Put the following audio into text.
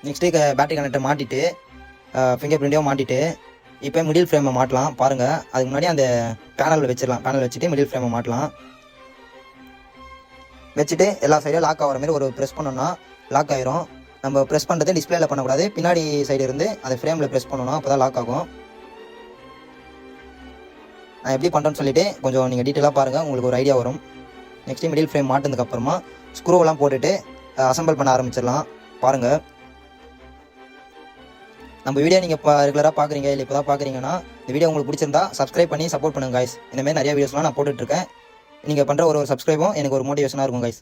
Next battery connector மாட்டிட்டு finger பிரிண்ட்டையும் மாட்டிட்டு இப்போ மிடில் ஃப்ரேமை மாட்டலாம் பாருங்கள். அதுக்கு முன்னாடி அந்த பேனலில் வச்சிடலாம். பேனல் வச்சுட்டு மிடில் ஃப்ரேமை மாட்டலாம். வச்சுட்டு எல்லா சைடும் லாக் ஆகிற மாதிரி ஒரு ப்ரெஸ் பண்ணோன்னா லாக் ஆகிரும். நம்ம ப்ரெஸ் பண்ணுறது டிஸ்பிளேல பண்ணக்கூடாது, பின்னாடி சைடு இருந்து அந்த ஃப்ரேமில் ப்ரெஸ் பண்ணணும், அப்போ தான் லாக் ஆகும். நான் எப்படி பண்ணுறேன்னு சொல்லிவிட்டு கொஞ்சம் நீங்கள் டீட்டெயிலாக பாருங்கள், உங்களுக்கு ஒரு ஐடியா வரும். நெக்ஸ்ட்டு மிடில் ஃப்ரேம் மாட்டினதுக்கப்புறமா ஸ்க்ரூவெல்லாம் போட்டுட்டு அசம்பிள் பண்ண ஆரம்பிச்சிடலாம் பாருங்கள். நம்ம வீடியோ நீங்கள் இப்போ ரெகுலராக பார்க்குறீங்க இல்லை இப்போ தான் பார்க்குறீங்கன்னா இந்த வீடியோ உங்களுக்கு பிடிச்சிருந்தா சப்ஸ்கிரைப் பண்ணி சப்போர்ட் பண்ணுங்கள் கைஸ். இந்தமாதிரி நிறைய வீடியோஸ்லாம் நான் போட்டுட்ருக்கேன். நீங்கள் பண்ணுற ஒரு சப்ஸ்கிரைபும் எனக்கு ஒரு மோட்டிவேஷனாக இருக்கும் கைஸ்.